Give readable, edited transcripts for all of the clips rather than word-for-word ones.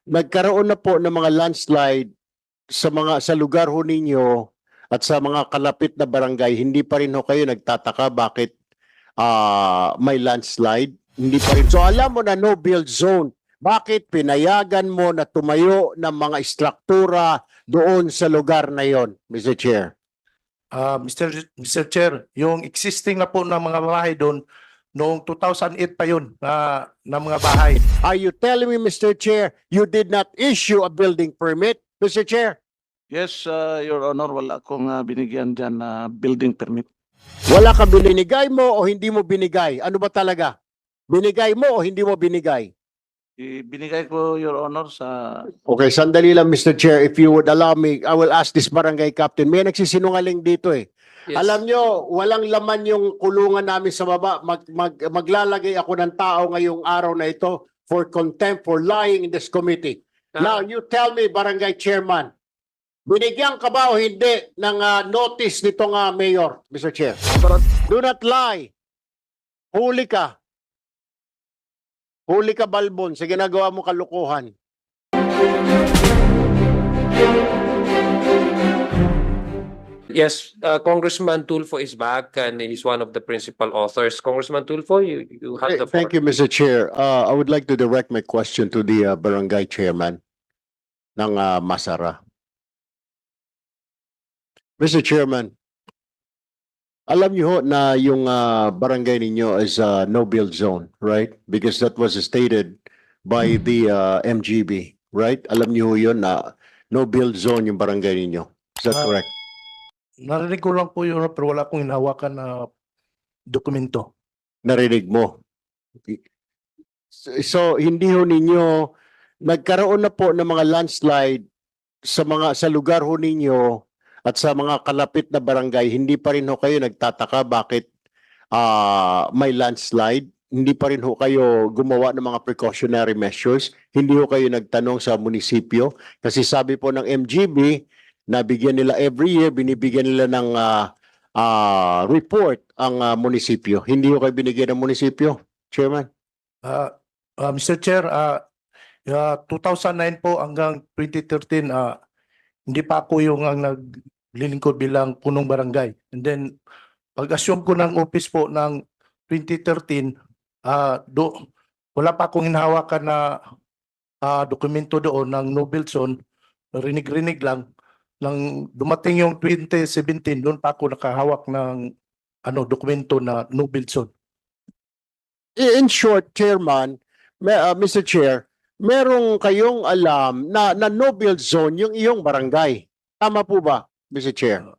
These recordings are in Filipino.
nagkaroon na po ng mga landslide sa lugar ho ninyo at sa mga kalapit na barangay, hindi pa rin ho kayo nagtataka bakit may landslide? Hindi pa rin. So alam mo na no build zone. Bakit pinayagan mo na tumayo ng mga istruktura doon sa lugar na yon, Mr. Chair? Mr. Chair, yung existing na po ng mga bahay doon, noong 2008 pa yun na mga bahay. Are you telling me, Mr. Chair, you did not issue a building permit, Mr. Chair? Yes, Your Honor, wala akong binigyan dyan na building permit. Wala ka binigay mo o hindi mo binigay? Ano ba talaga? Binigay mo o hindi mo binigay? Binigay ko, Your Honor, sa... Okay, sandali lang, Mr. Chair. If you would allow me, I will ask this barangay captain. May nagsisinungaling dito eh. Yes. Alam nyo, walang laman yung kulungan namin sa baba. Maglalagay ako ng tao ngayong araw na ito for contempt for lying in this committee. Now, you tell me, barangay chairman, binigyan ka ba o hindi ng notice nitong mayor, Mr. Chair? Do not lie. Huli ka. Huli ka, Balbon, sa ginagawa mo kalukuhan. Yes, Congressman Tulfo is back and he's one of the principal authors. Congressman Tulfo, you have the floor. Thank you, Mr. Chair. I would like to direct my question to the barangay chairman ng Masara. Mr. Chairman, alam niyo ho na yung barangay ninyo is no build zone, right? Because that was stated by the MGB, right? Alam niyo ho yun na no build zone yung barangay ninyo. Is that correct? Narinig ko lang po yun, pero wala akong hinahawakan na dokumento. Narinig mo. So hindi ho ninyo nagkaroon na po ng mga landslide sa lugar ho ninyo at sa mga kalapit na barangay, hindi pa rin ho kayo nagtataka bakit may landslide? Hindi pa rin ho kayo gumawa ng mga precautionary measures? Hindi ho kayo nagtanong sa munisipyo? Kasi sabi po ng MGB, nabigyan nila every year, binibigyan nila ng report ang munisipyo. Hindi ho kayo binigyan ng munisipyo, Chairman? Mr. Chair, 2009 po hanggang 2013, hindi pa ako yung naglilingkod bilang punong barangay. And then, pag-assume ko ng office po ng 2013, wala pa akong hinahawakan na dokumento doon ng no build zone. Rinig-rinig lang. Nang dumating yung 2017, doon pa ako nakahawak ng dokumento na no build zone. In short, Chairman, Mr. Chair, merong kayong alam na no build zone yung iyong barangay. Tama po ba, Mr. Chair?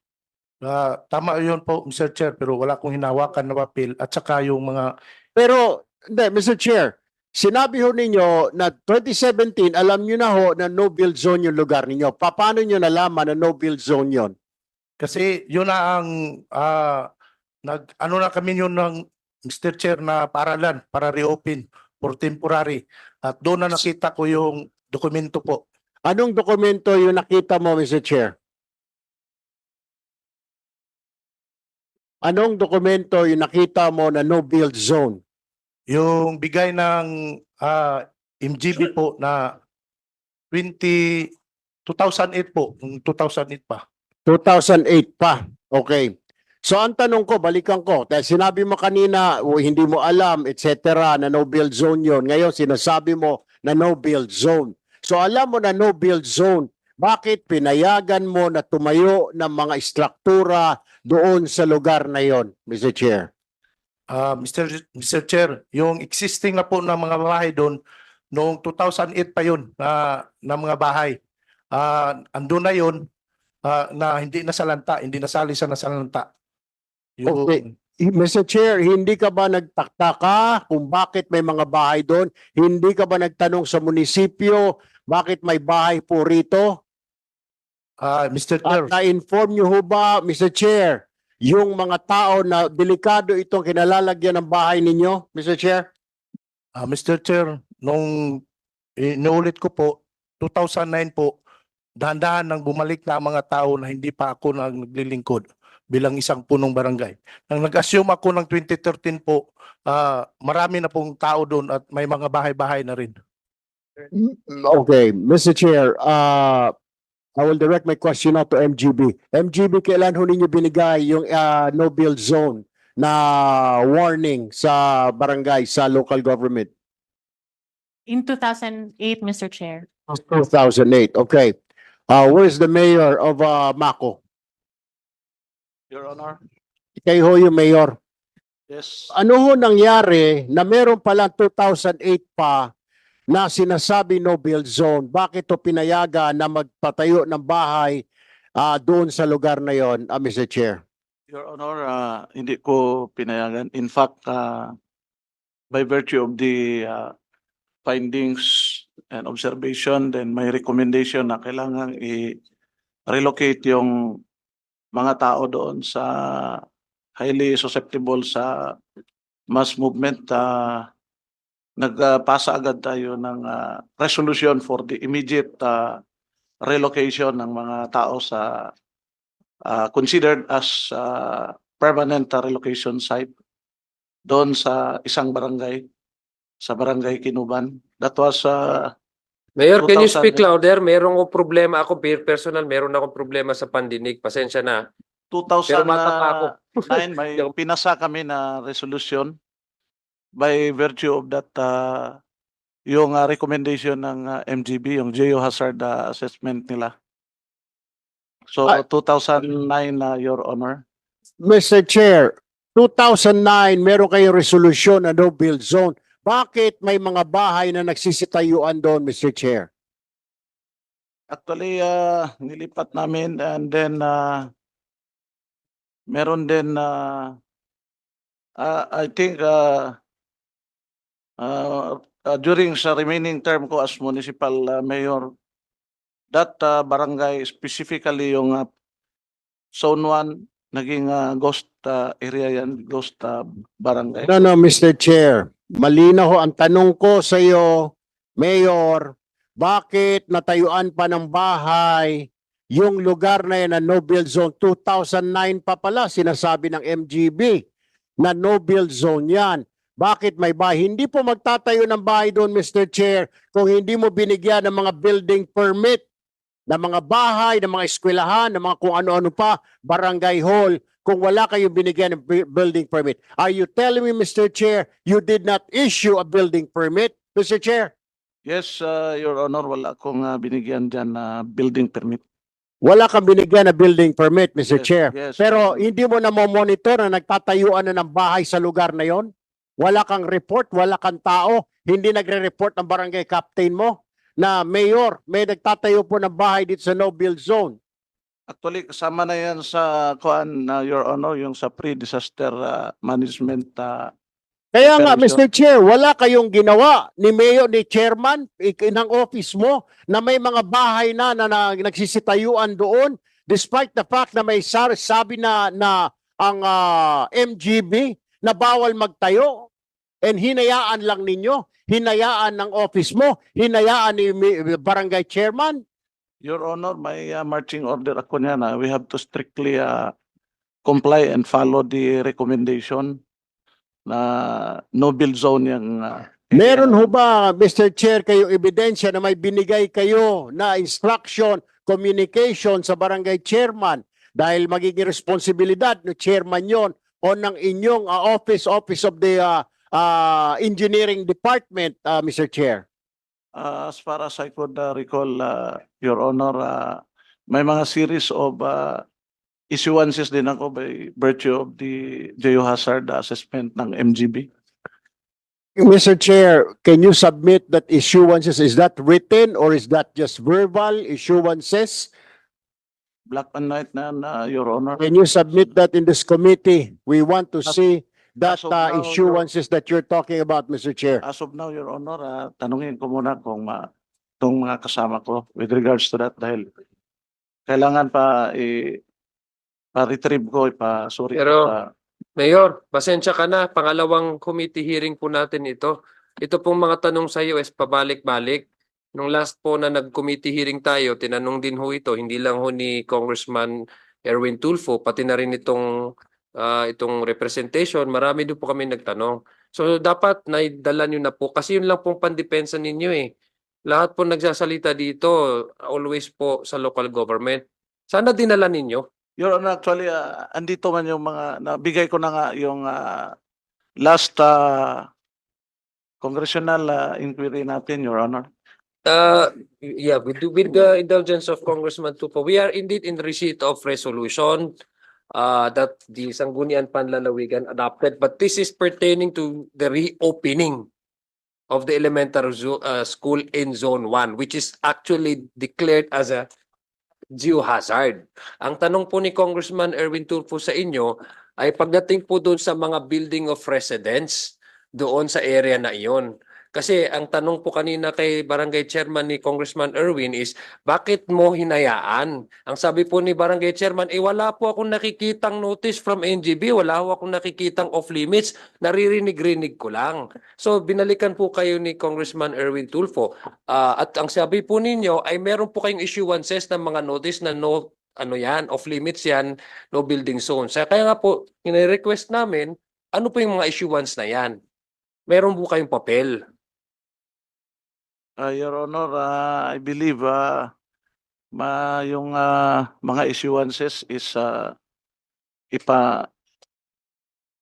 Tama yun po, Mr. Chair, pero wala akong hinahawakan na papel at saka yung mga... Pero, hindi, Mr. Chair, sinabi ho ninyo na 2017, alam nyo na ho na no build zone yung lugar ninyo. Paano nyo nalaman na no build zone yon? Kasi yun na ang... ano na kami yun ng Mr. Chair na paralan para reopen for temporary. At doon na nakita ko yung dokumento po. Anong dokumento yung nakita mo, Mr. Chair? Anong dokumento yung nakita mo na no build zone? Yung bigay ng MGB po na 2008 po, 2008 pa. 2008 pa. Okay. So ang tanong ko, balikan ko, dahil sinabi mo kanina, hindi mo alam, etc., na no build zone yon. Ngayon, sinasabi mo na no build zone. So alam mo na no build zone, bakit pinayagan mo na tumayo ng mga istruktura doon sa lugar na yon, Mr. Chair? Mr. Chair, yung existing na po ng mga bahay doon, noong 2008 pa yun na mga bahay. Andun na yun na hindi nasalanta, hindi nasali sa nasalanta. Okay. Mr. Chair, hindi ka ba nagtaktaka kung bakit may mga bahay doon? Hindi ka ba nagtanong sa munisipyo bakit may bahay po rito? Mr. Chair, At na-inform nyo ho ba, Mr. Chair, yung mga tao na delikado itong kinalalagyan ng bahay ninyo, Mr. Chair? Mr. Chair, nung inuulit ko po, 2009 po, dahan-dahan nang bumalik na ang mga tao na hindi pa ako naglilingkod bilang isang punong barangay. Nang nag-assume ako ng 2013 po, marami na pong tao doon at may mga bahay-bahay na rin. Okay, Mr. Chair, I will direct my question out to MGB. MGB, kailan ho ninyo binigay yung no-build zone na warning sa barangay, sa local government? In 2008, Mr. Chair. 2008, okay. Where's the mayor of Mako? Your Honor. Kayo ho yung mayor. Yes. Ano ho nangyari na meron pala 2008 pa na sinasabi no build zone? Bakit to pinayagan na magpatayo ng bahay doon sa lugar na yon, Mr. Chair? Your Honor, hindi ko pinayagan. In fact, by virtue of the findings and observation, then may recommendation na kailangan i-relocate yung mga tao doon sa highly susceptible sa mass movement. Nagpasa agad tayo ng resolution for the immediate relocation ng mga tao sa considered as permanent relocation site doon sa isang barangay, sa barangay Kinuban. That was Mayor, can you speak 2008. louder? Merong ko problema ako, personal, meron akong problema sa pandinig. Pasensya na. Pero bata pa ako. 2009 may pinasa kami na resolution by virtue of that yung recommendation ng MGB, yung geohazard assessment nila. So Ah. 2009 Your Honor. Mr. Chair, 2009 meron kayong resolution na no build zone. Bakit may mga bahay na nagsisitayuan doon, Mr. Chair? Actually nilipat namin, and then meron din I think during sa remaining term ko as municipal mayor, that barangay, specifically yung zone 1, naging ghost area yan, ghost barangay. No, Mr. Chair. Malinaw ho ang tanong ko sa iyo, Mayor, bakit natayuan pa ng bahay yung lugar na yan na no build zone? 2009 pa pala sinasabi ng MGB na no build zone yan. Bakit may bahay? Hindi po magtatayo ng bahay doon, Mr. Chair, kung hindi mo binigyan ng mga building permit, ng mga bahay, ng mga eskwelahan, ng mga kung ano-ano pa, barangay hall, kung wala kayong binigyan ng building permit. Are you telling me, Mr. Chair, you did not issue a building permit, Mr. Chair? Yes, Your Honor, wala akong binigyan dyan na building permit. Wala kang binigyan na building permit, Mr. Yes, Chair. yes, Pero Your Honor. hindi mo na monitor na nagtatayuan na ng bahay sa lugar na yon? Wala kang report, wala kang tao, hindi nagre-report ng barangay captain mo na mayor, may nagtatayo po ng bahay dito sa no build zone. Actually, kasama na yan sa kuan Your Honor, yung sa pre-disaster management. Kaya nga, Permission. Mr. Chair, wala kayong ginawa ni Mayor, ni Chairman, ng office mo na may mga bahay na nagsisitayuan doon despite the fact na may sabi na ang MGB na bawal magtayo and hinayaan lang ninyo, hinayaan ng office mo, hinayaan ni Barangay Chairman. Your Honor, may marching order ako niyan. We have to strictly comply and follow the recommendation na no build zone yung Meron ho ba, Mr. Chair, kayong ebidensya na may binigay kayo na instruction, communication sa barangay chairman dahil magiging responsibilidad ng chairman yon o ng inyong office of the engineering department, Mr. Chair? As far as I could recall, Your Honor, may mga series of issuances din ako by virtue of the geohazard assessment ng MGB. Mr. Chair, can you submit that issuances? Is that written or is that just verbal issuances? Black and white na, Your Honor. Can you submit that in this committee? We want to see that as of now, issuances that you're talking about, Mr. Chair. As of now, Your Honor, tanungin ko muna kung itong mga kasama ko with regards to that dahil kailangan pa-retrieve ko, sorry. Pero- Mayor, pasensya ka na. Pangalawang committee hearing po natin ito. Ito pong mga tanong sa iyo is pabalik-balik. Nung last po na nag-committee hearing tayo, tinanong din ho ito, hindi lang ho ni Congressman Erwin Tulfo, pati na rin itong representation, marami din po kami nagtanong. So dapat naidala nyo na po, kasi yun lang pong pandepensa ninyo eh. Lahat po nagsasalita dito, always po sa local government. Sana dinala ninyo. Your Honor, actually, andito man yung mga, nabigay ko na nga yung last congressional inquiry natin, Your Honor. Yeah, with the indulgence of Congressman Tupo, we are indeed in receipt of resolution that the Sangguniang Panlalawigan adopted, but this is pertaining to the reopening of the elementary school in Zone 1, which is actually declared as a geohazard. Ang tanong po ni Congressman Erwin Tulfo sa inyo ay pagdating po doon sa mga building of residence doon sa area na iyon. Kasi ang tanong po kanina kay Barangay Chairman ni Congressman Erwin is, bakit mo hinayaan? Ang sabi po ni Barangay Chairman, wala po akong nakikitang notice from NGB, wala po akong nakikitang off limits, naririnig-rinig ko lang. So binalikan po kayo ni Congressman Erwin Tulfo. At ang sabi po ninyo ay meron po kayong issuances ng mga notice na no, ano yan, off limits yan, no building zones. Kaya nga po, request namin, ano po yung mga issuance na yan? Meron po kayong papel. Your Honor, I believe yung mga issuances is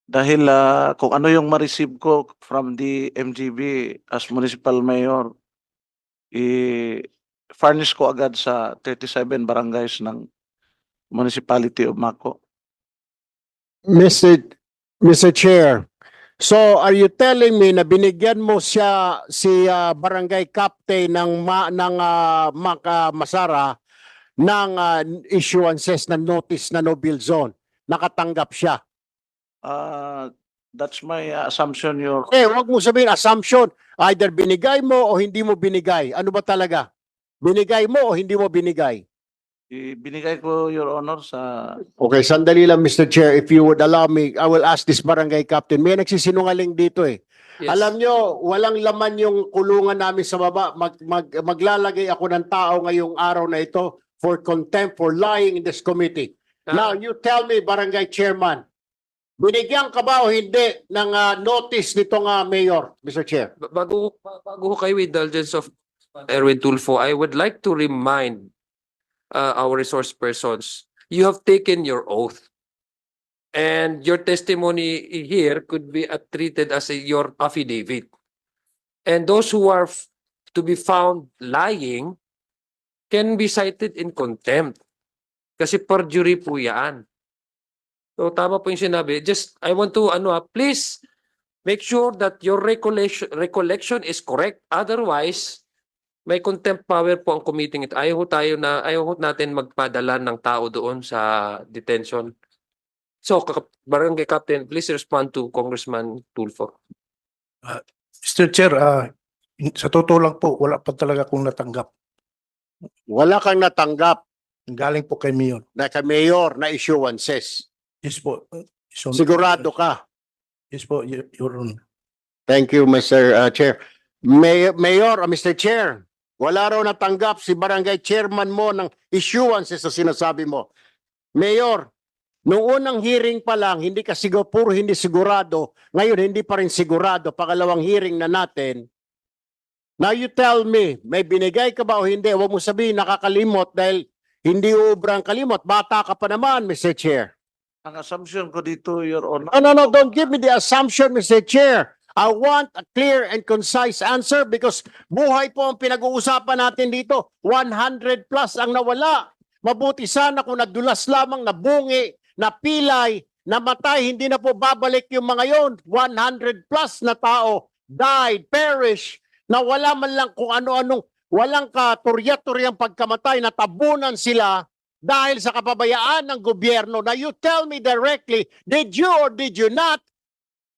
dahil kung ano yung ma-receive ko from the MGB as municipal mayor, i-furnish ko agad sa 37 barangays ng municipality of Mako. Mr. Chair, so are you telling me na binigyan mo siya si barangay captain ng Masara ng issuances ng notice na no build zone? Nakatanggap siya. That's my assumption, Your Wag mo sabihin assumption. Either binigay mo o hindi mo binigay. Ano ba talaga? Binigay mo o hindi mo binigay? Binigay ko, Your Honor, sa Okay, sandali lang Mr. Chair. If you would allow me, I will ask this barangay captain. May nagsisinungaling dito eh. Yes. Alam nyo, walang laman yung kulungan namin sa baba. Maglalagay ako ng tao ngayong araw na ito for contempt for lying in this committee. Now, you tell me, barangay chairman, binigyan ka ba o hindi ng notice nitong mayor, Mr. Chair? Bago ko kayo with indulgence of Erwin Tulfo, I would like to remind our resource persons, you have taken your oath. And your testimony here could be treated as your affidavit. And those who are to be found lying can be cited in contempt. Kasi perjury po yan. So tama po yung sinabi. Just, I want to, please make sure that your recollection is correct. Otherwise, may contempt power po ang committing it. Ayaw natin magpadala ng tao doon sa detention. So, Barangay Captain, please respond to Congressman Tulfo. Mr. Chair, sa totoo lang po, wala pa talaga akong natanggap. Wala kang natanggap Galing po kay Mayor. na kay mayor na issuances. Yes po. Sigurado ka. Yes po, Your Honor. Thank you, Mr. Chair. Mayor, Mr. Chair, wala raw natanggap si barangay chairman mo ng issuances sa sinasabi mo. Mayor, nung unang hearing pa lang, hindi ka puro hindi sigurado. Ngayon, hindi pa rin sigurado. Pangalawang hearing na natin. Now you tell me, may binigay ka ba o hindi? Huwag mo sabihin nakakalimot dahil hindi ubrang kalimot. Bata ka pa naman, Mr. Chair. ang assumption ko dito, Your Honor. No, don't give me the assumption, Mr. Chair. I want a clear and concise answer because buhay po ang pinag-uusapan natin dito. 100 plus ang nawala. Mabuti sana kung nadulas lamang, nabungi, napilay, namatay, hindi na po babalik yung mga yon. 100 plus na tao died, perished, na wala man lang kung ano-anong, walang katurya-turyang pagkamatay, natabunan sila dahil sa kapabayaan ng gobyerno. Now you tell me directly, did you or did you not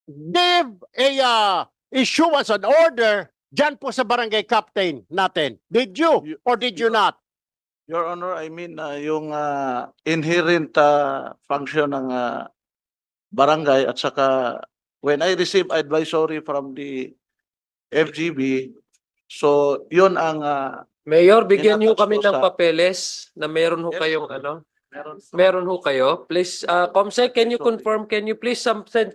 give a issuance an order dyan po sa barangay captain natin? Did you or did you not? Your Honor, I mean yung inherent function ng barangay at saka when I receive advisory from the FGB, so yun ang Mayor, bigyan niyo Inatas kami po ng sa- papeles na meron ho Yes. kayong meron ho kayo. Please, Comsec, can you confirm, can you please send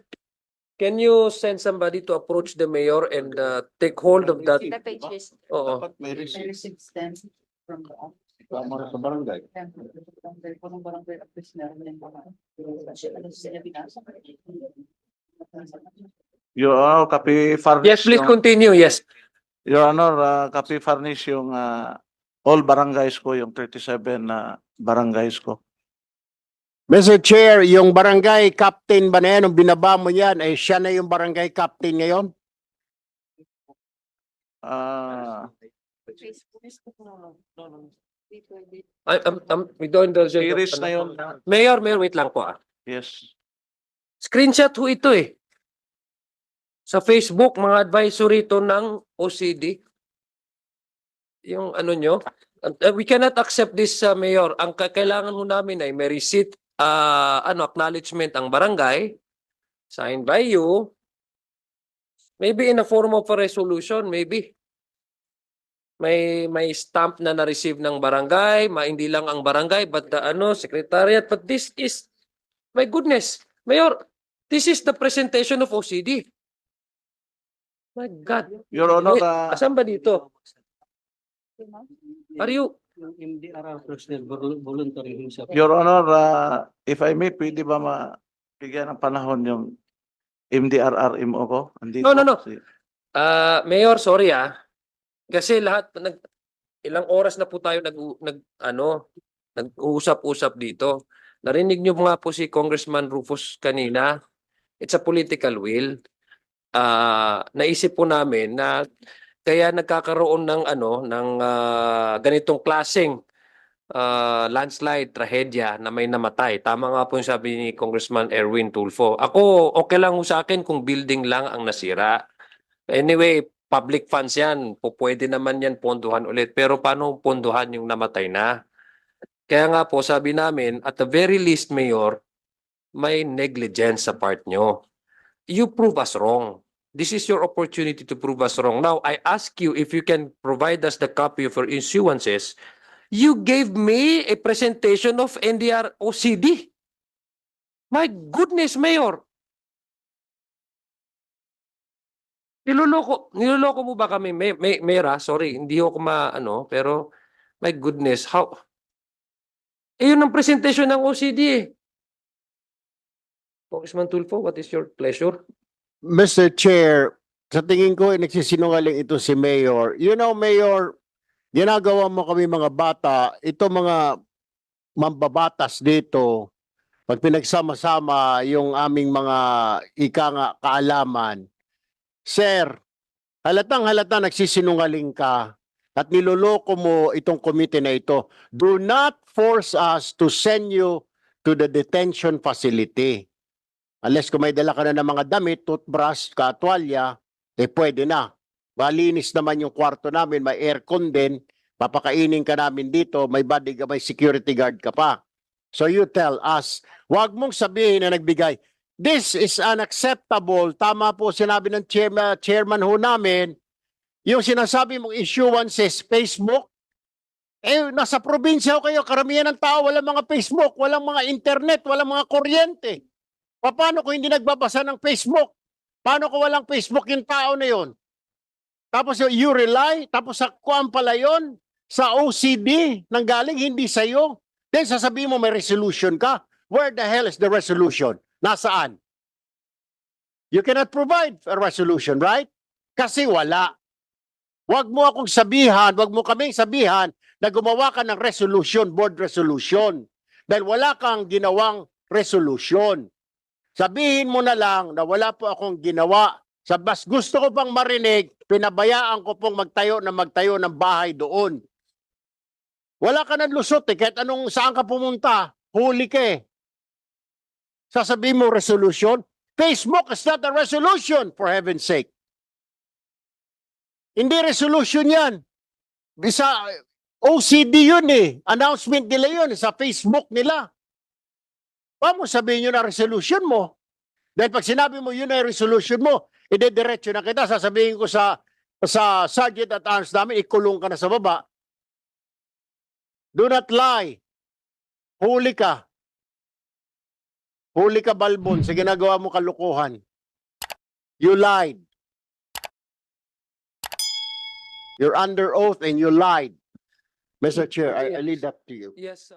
Can you send somebody to approach the mayor and take hold of that? The pages. Oo. Dapat may receipt. Receipts then from the office. Tama sa barangay. Kung barangay office na rin yung mga ano sila binasa. Your Honor, copy furnish. Yes, please yung- continue. Yes. Your Honor, copy furnish yung all barangays ko, yung 37 na barangays ko. Mr. Chair, yung barangay captain ba na yan, nung binaba mo yan, eh siya na yung barangay captain ngayon? We don't indulge in- Iris na yun. Mayor, wait lang po ah. Yes. Screenshot ho ito eh. Sa Facebook, mga advisory ito ng OCD. Yung ano nyo. We cannot accept this, Mayor. Ang kailangan ho namin ay may receipt, acknowledgement ang barangay, signed by you, maybe in a form of a resolution, maybe. May stamp na na-receive ng barangay, hindi lang ang barangay, but the secretariat. But this is, my goodness, Mayor, this is the presentation of OCD. My God. Your Honor, Wait, asan ba dito? Are you, Your Honor, if I may, pwede ba mabigyan ng panahon yung MDRRMO ko? Andito. No. Mayor, sorry ah. Kasi lahat ilang oras na po tayo nag-uusap-usap dito. Narinig niyo nga po si Congressman Rufus kanina. It's a political will. Naisip po namin na kaya nagkakaroon ng ganitong klaseng landslide, trahedya na may namatay. Tama nga po yung sabi ni Congressman Erwin Tulfo. Ako, okay lang sa akin kung building lang ang nasira. Anyway, public funds yan. Pwede naman yan ponduhan ulit. Pero paano ponduhan yung namatay na? Kaya nga po, sabi namin, at the very least, Mayor, may negligence sa part nyo. You prove us wrong. This is your opportunity to prove us wrong. Now, I ask you if you can provide us the copy of your issuances. You gave me a presentation of NDR OCD. My goodness, Mayor. Niloloko mo ba kami, Mayor? Sorry, hindi ako pero my goodness, how? Yun ang presentation ng OCD eh. Congressman Tulfo, what is your pleasure? Mr. Chair, sa tingin ko, nagsisinungaling ito si Mayor. You know, Mayor, ginagawa mo kami mga bata, ito mga mambabatas dito, pag pinagsama-sama yung aming mga kaalaman, Sir, halatang-halata nagsisinungaling ka at niloloko mo itong komite na ito. Do not force us to send you to the detention facility. Unless kung may dala ka na ng mga damit, toothbrush, katwalya, pwede na. Malinis naman yung kwarto namin, may aircon din, papakainin ka namin dito, may may security guard ka pa. So you tell us, wag mong sabihin na nagbigay. This is unacceptable. Tama po sinabi ng chairman ho namin, yung sinasabi mong issuances, Facebook, nasa probinsya ho kayo, karamihan ng tao, walang mga Facebook, walang mga internet, walang mga kuryente. Paano kung hindi nagbabasa ng Facebook? Paano kung walang Facebook yung tao na yon? Tapos you rely, tapos sa kuwan pala yun, sa OCD, nanggaling hindi sa'yo. Then sasabihin mo may resolution ka. Where the hell is the resolution? Nasaan? You cannot provide a resolution, right? Kasi wala. Wag mo akong sabihan, wag mo kaming sabihan na gumawa ka ng resolution, board resolution. Dahil wala kang ginawang resolution. Sabihin mo na lang na wala po akong ginawa. Mas gusto ko pang marinig, pinabayaan ko pong magtayo ng bahay doon. Wala ka ng lusot kahit saan ka pumunta, huli ka eh. Sasabihin mo resolution? Facebook is not a resolution, for heaven's sake. Hindi resolution yan. Bisa OCD yun eh. Announcement nila yun sa Facebook nila. Paano sabihin nyo na resolution mo? Dahil pag sinabi mo yun na resolution mo, idediretso na kita. Sasabihin ko sa Sergeant at Arms namin, ikulong ka na sa baba. Do not lie. Huli ka. Huli ka, Balbon, sa ginagawa mo kalukuhan. You lied. You're under oath and you lied. Mr. Chair, I leave that to you. Yes.